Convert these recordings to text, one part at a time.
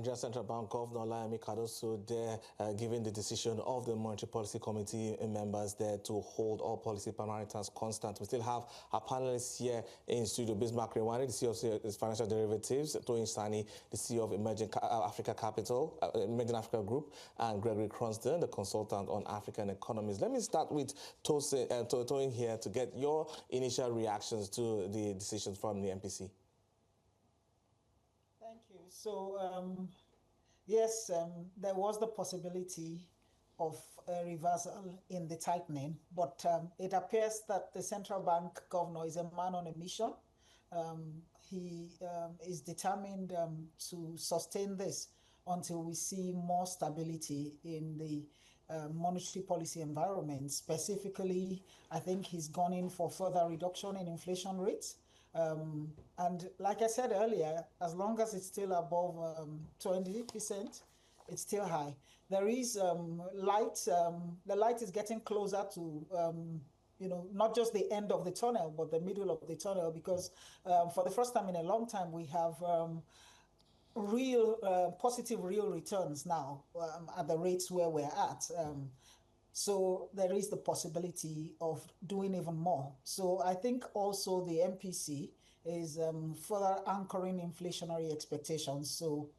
Nigeria Central Bank Governor Olayemi Cardoso there giving the decision of the Monetary Policy Committee members there to hold all policy parameters constant. We still have our panelists here in studio: Bismarck Rewane, the CEO of Financial Derivatives; Toyin Sanni, the CEO of Emerging Africa Capital, Emerging Africa Group; and Gregory Kronsten, the consultant on African economies. Let me start with Toyin here to get your initial reactions to the decisions from the MPC. Thank you. So, yes, there was the possibility of a reversal in the tightening, but it appears that the central bank governor is a man on a mission. He is determined to sustain this until we see more stability in the monetary policy environment. Specifically, I think he's gone in for further reduction in inflation rates. And like I said earlier, as long as it's still above 20%, it's still high. There is light. The light is getting closer to, not just the end of the tunnel, but the middle of the tunnel, because for the first time in a long time, we have positive real returns now at the rates where we're at. So there is the possibility of doing even more. So I think also the MPC is further anchoring inflationary expectations. So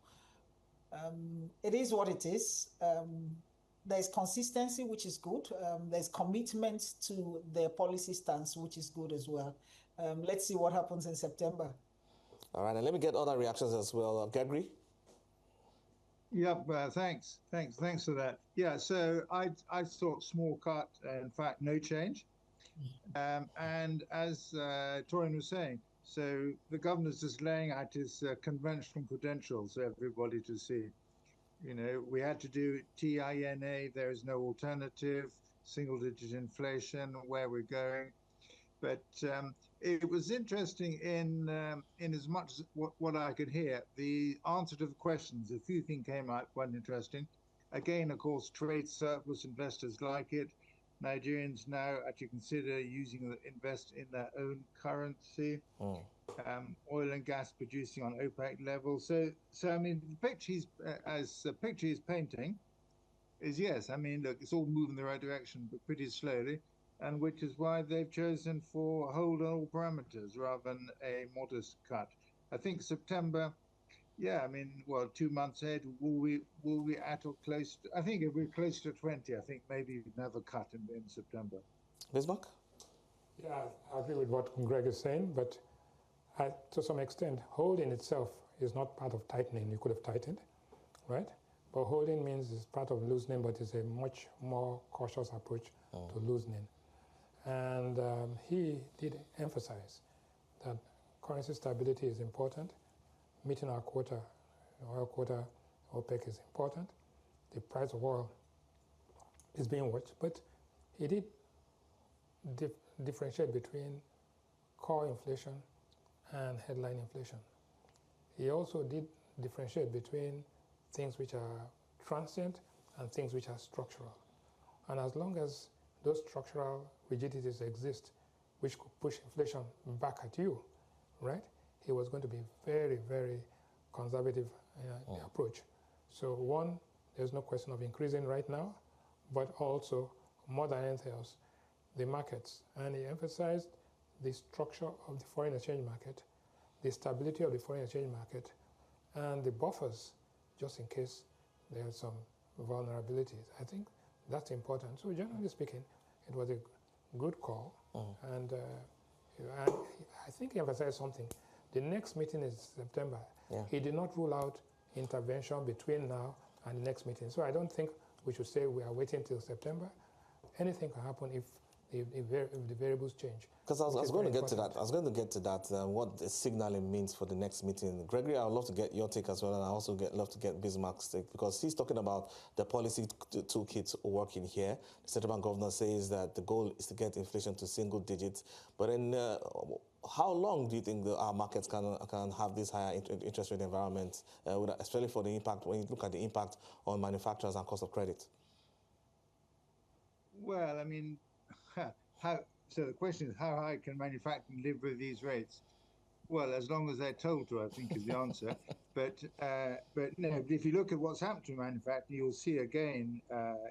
it is what it is. There's consistency, which is good. There's commitment to their policy stance, which is good as well. Let's see what happens in September. All right, and let me get other reactions as well. Gregory? Yep, thanks for that. Yeah, so I thought small cut, in fact, no change. And as Toyin was saying, so the governor's just laying out his conventional credentials for everybody to see. We had to do TINA, there is no alternative, single-digit inflation, where we're going. But it was interesting in as much as what I could hear, the answer to the questions, a few things came out quite interesting. Again, of course, trade surplus, investors like it. Nigerians now actually consider invest in their own currency. Oil and gas producing on OPEC level. So I mean, the picture he's painting is, yes, I mean, look, it's all moving in the right direction, but pretty slowly. And which is why they've chosen for hold on all parameters rather than a modest cut. I think September, yeah, I mean, well, 2 months ahead, will we at or close to, I think if we're close to 20, I think maybe we'd never cut in September. Bismarck? Yeah, I agree with what Greg is saying, but to some extent, holding itself is not part of tightening. You could have tightened, right? But holding means it's part of loosening, but it's a much more cautious approach to loosening. And he did emphasize that currency stability is important. Meeting our quota, oil quota, OPEC is important. The price of oil is being watched. But he did differentiate between core inflation and headline inflation. He also did differentiate between things which are transient and things which are structural. And as long as those structural rigidities exist, which could push inflation back at you, right? He was going to be very, very conservative approach. So one, there's no question of increasing right now, but also, more than anything else, the markets. And he emphasized the structure of the foreign exchange market, the stability of the foreign exchange market, and the buffers, just in case there are some vulnerabilities. I think that's important. So generally speaking, it was a good call. And I think he emphasized something. The next meeting is September. Yeah. He did not rule out intervention between now and the next meeting. So I don't think we should say we are waiting till September. Anything can happen if the variables change. Because I was going to get to that. I was going to get to that, what the signaling means for the next meeting. Gregory, I would love to get your take as well, and I also love to get Bismarck's take, because he's talking about the policy toolkit working here. The central bank governor says that the goal is to get inflation to single digits. But then, how long do you think our markets can have this higher interest rate environment, especially for the impact, when you look at the impact on manufacturers and cost of credit? Well, I mean, so the question is, how high can manufacturing live with these rates? Well, as long as they're told to, I think is the answer. But no, if you look at what's happened to manufacturing, you'll see again,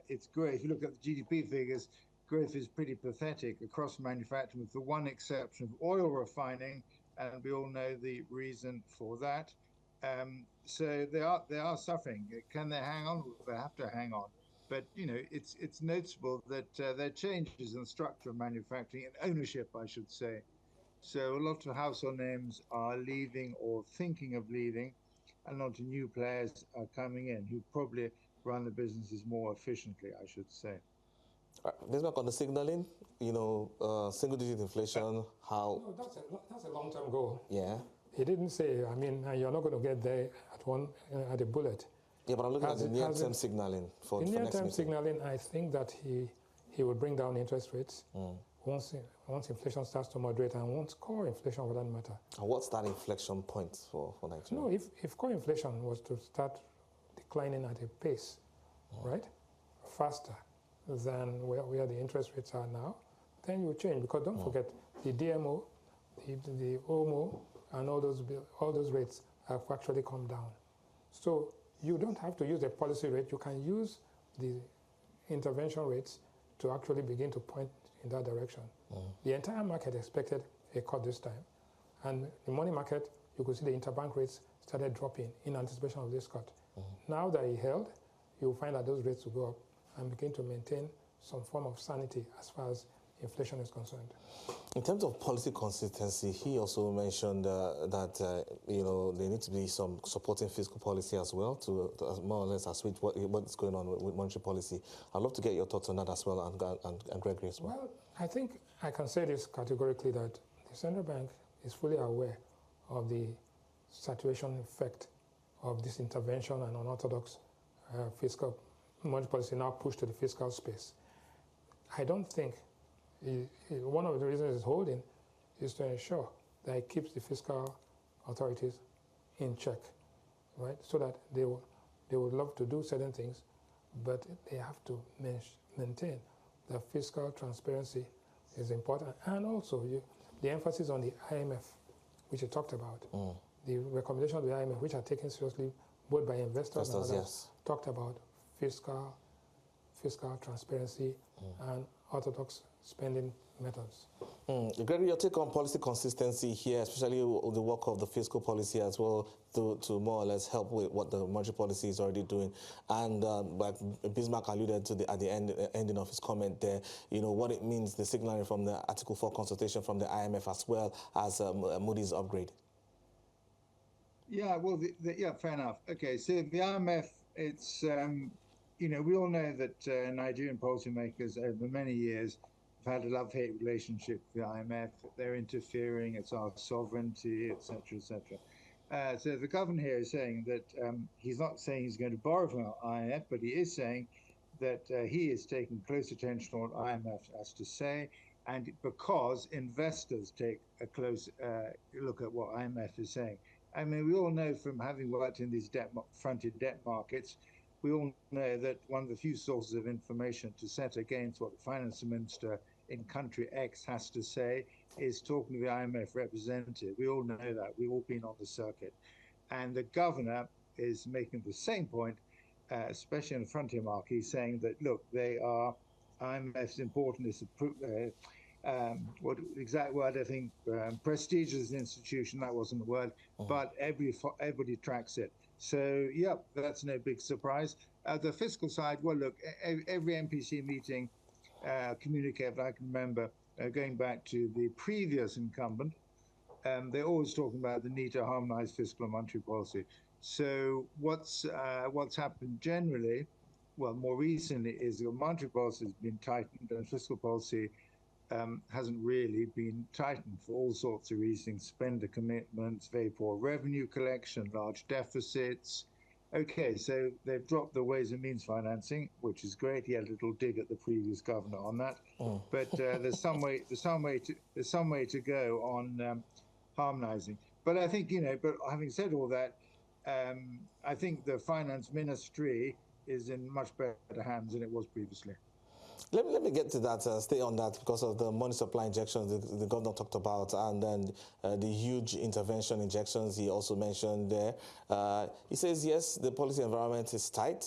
it's great. If you look at the GDP figures, growth is pretty pathetic across manufacturing, with the one exception of oil refining, and we all know the reason for that. So they are suffering. Can they hang on? They have to hang on. But it's noticeable that there are changes in the structure of manufacturing and ownership, I should say. So a lot of household names are leaving or thinking of leaving, and a lot of new players are coming in who probably run the businesses more efficiently, I should say. Bismarck, on the signaling, single-digit inflation, how? No, that's a long-term goal. Yeah. He didn't say, I mean, you're not going to get there at a bullet. Yeah, but I'm looking at the near-term signaling for next meeting. Near-term signaling, I think that he would bring down interest rates once inflation starts to moderate, and once core inflation for that matter. And what's that inflection point for Nigeria? No, if core inflation was to start declining at a pace, right, faster than where the interest rates are now, then you change. Because don't forget, the DMO, the OMO, and all those rates have actually come down. So you don't have to use the policy rate. You can use the intervention rates to actually begin to point in that direction. The entire market expected a cut this time. And the money market, you could see the interbank rates started dropping in anticipation of this cut. Now that it held, you'll find that those rates will go up and begin to maintain some form of sanity as far as inflation is concerned. In terms of policy consistency, he also mentioned that there need to be some supporting fiscal policy as well to more or less assuage what's going on with monetary policy. I'd love to get your thoughts on that as well, and Gregory as well. Well, I think I can say this categorically, that the central bank is fully aware of the saturation effect of this intervention and unorthodox fiscal monetary policy now pushed to the fiscal space. I don't think one of the reasons it's holding is to ensure that it keeps the fiscal authorities in check, right? So that they would love to do certain things, but they have to maintain that fiscal transparency is important. And also the emphasis on the IMF, which you talked about, the recommendation of the IMF, which are taken seriously both by investors and others, yes, talked about fiscal transparency and orthodox spending methods. Gregory, your take on policy consistency here, especially the work of the fiscal policy as well, to more or less help with what the monetary policy is already doing. And like Bismarck alluded to at the ending of his comment there, what it means, the signaling from the Article 4 consultation from the IMF as well as Moody's upgrade. Yeah, well, fair enough. Okay, so the IMF, it's, we all know that Nigerian policymakers over many years have had a love-hate relationship with the IMF. They're interfering, it's our sovereignty, etc., etc. So the governor here is saying that he's not saying he's going to borrow from the IMF, but he is saying that he is taking close attention to what IMF has to say, and because investors take a close look at what IMF is saying. I mean, we all know from having worked in these fronted debt markets, we all know that one of the few sources of information to set against what the finance minister in country X has to say is talking to the IMF representative. We all know that. We've all been on the circuit. And the governor is making the same point, especially in the frontier market. He's saying that, look, IMF's important is what exact word, I think, prestigious institution, that wasn't the word, but everybody tracks it. So, yeah, that's no big surprise. The fiscal side, well, look, every MPC meeting communique I can remember going back to the previous incumbent, they're always talking about the need to harmonize fiscal and monetary policy. So what's happened generally, well, more recently, is the monetary policy has been tightened and fiscal policy hasn't really been tightened for all sorts of reasons: spender commitments, very poor revenue collection, large deficits. Okay, so they've dropped the ways and means financing, which is great. He had a little dig at the previous governor on that, but there's some way to go on harmonizing. But I think but having said all that, I think the finance ministry is in much better hands than it was previously. Let me get to that, stay on that, because of the money supply injections the governor talked about, and then the huge intervention injections he also mentioned there. He says, yes, the policy environment is tight.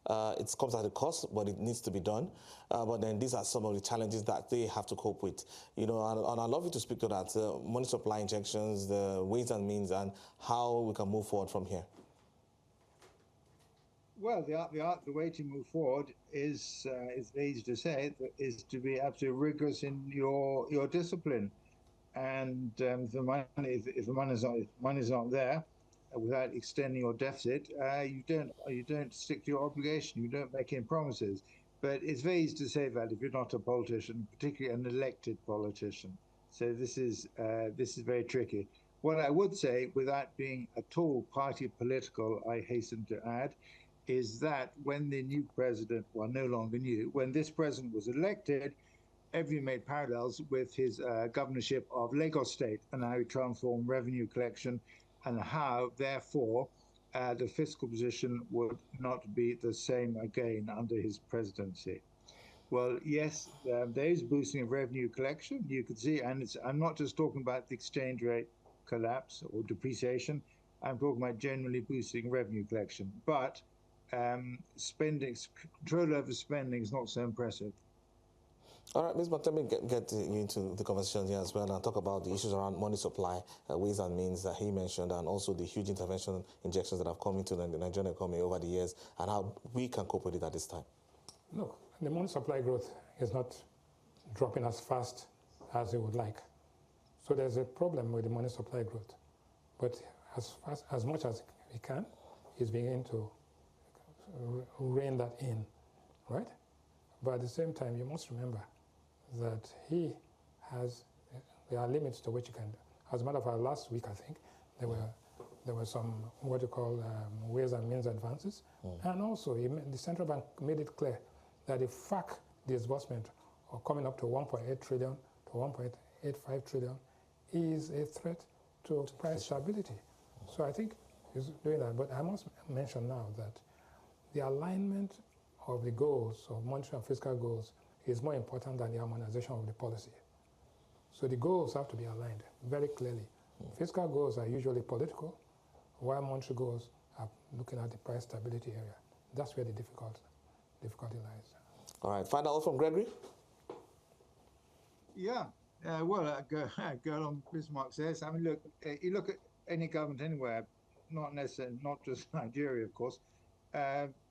It comes at a cost, but it needs to be done. But then these are some of the challenges that they have to cope with. You know, and I'd love you to speak to that, money supply injections, the ways and means, and how we can move forward from here. Well, the way to move forward is easy to say, is to be absolutely rigorous in your discipline, and if the money's not there, without extending your deficit, you don't stick to your obligation. You don't make any promises. But it's very easy to say that if you're not a politician, particularly an elected politician. So this is very tricky. What I would say, without being at all party political, I hasten to add, is that when the new president, well, no longer new, when this president was elected, everyone made parallels with his governorship of Lagos State and how he transformed revenue collection, and how, therefore, the fiscal position would not be the same again under his presidency. Well, yes, there is boosting of revenue collection. You could see, and I'm not just talking about the exchange rate collapse or depreciation. I'm talking about generally boosting revenue collection. But control over spending is not so impressive. All right, Ms. let me get you into the conversation here as well and talk about the issues around money supply, ways and means that he mentioned, and also the huge intervention injections that have come into the Nigerian economy over the years, and how we can cope with it at this time. Look, the money supply growth is not dropping as fast as we would like. So there's a problem with the money supply growth. But as much as we can, he's beginning to rein that in, right? But at the same time, you must remember that there are limits to what you can do. As a matter of fact, last week, I think, there were some, what you call, ways and means advances. And also, the central bank made it clear that the FAC disbursement, or coming up to 1.8 trillion to 1.85 trillion, is a threat to price stability. So I think he's doing that. But I must mention now that the alignment of the goals, of monetary and fiscal goals, is more important than the harmonization of the policy. So the goals have to be aligned very clearly. Fiscal goals are usually political, while monetary goals are looking at the price stability area. That's where the difficulty lies. All right, final from Gregory. Yeah, well, go on Bismarck says. I mean, look, you look at any government anywhere, not necessarily, not just Nigeria, of course.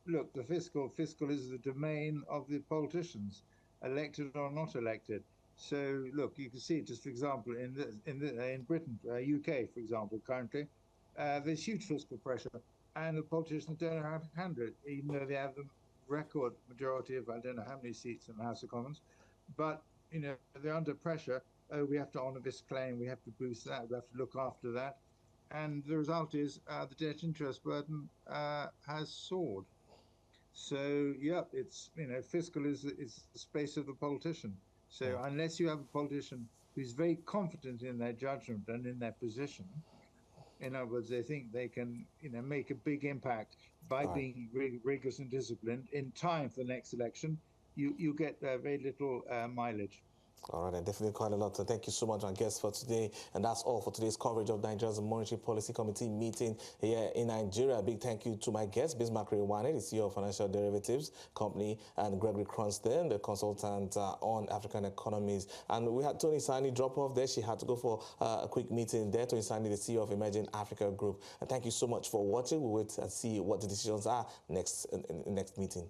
Look, the fiscal is the domain of the politicians, elected or not elected. So, look, you can see, just for example, in Britain, UK, for example, currently, there's huge fiscal pressure, and the politicians don't know how to handle it, even though they have the record majority of, I don't know how many seats in the House of Commons, but you know, they're under pressure. Oh, we have to honour this claim, we have to boost that, we have to look after that, and the result is the debt interest burden has soared. So yeah, it's, you know, fiscal is the space of the politician. So unless you have a politician who's very confident in their judgment and in their position, in other words, they think they can, you know, make a big impact by being rigorous and disciplined in time for the next election, you get very little mileage. All right, and definitely quite a lot. So thank you so much, our guests, for today. And that's all for today's coverage of Nigeria's Monetary Policy Committee meeting here in Nigeria. A big thank you to my guests, Bismarck Rewane, the CEO of Financial Derivatives Company, and Gregory Kronsten, the consultant on African economies. And we had Toyin Sanni drop off there. She had to go for a quick meeting there. Toyin Sanni, the CEO of Emerging Africa Group. And thank you so much for watching. We'll wait and see what the decisions are next meeting.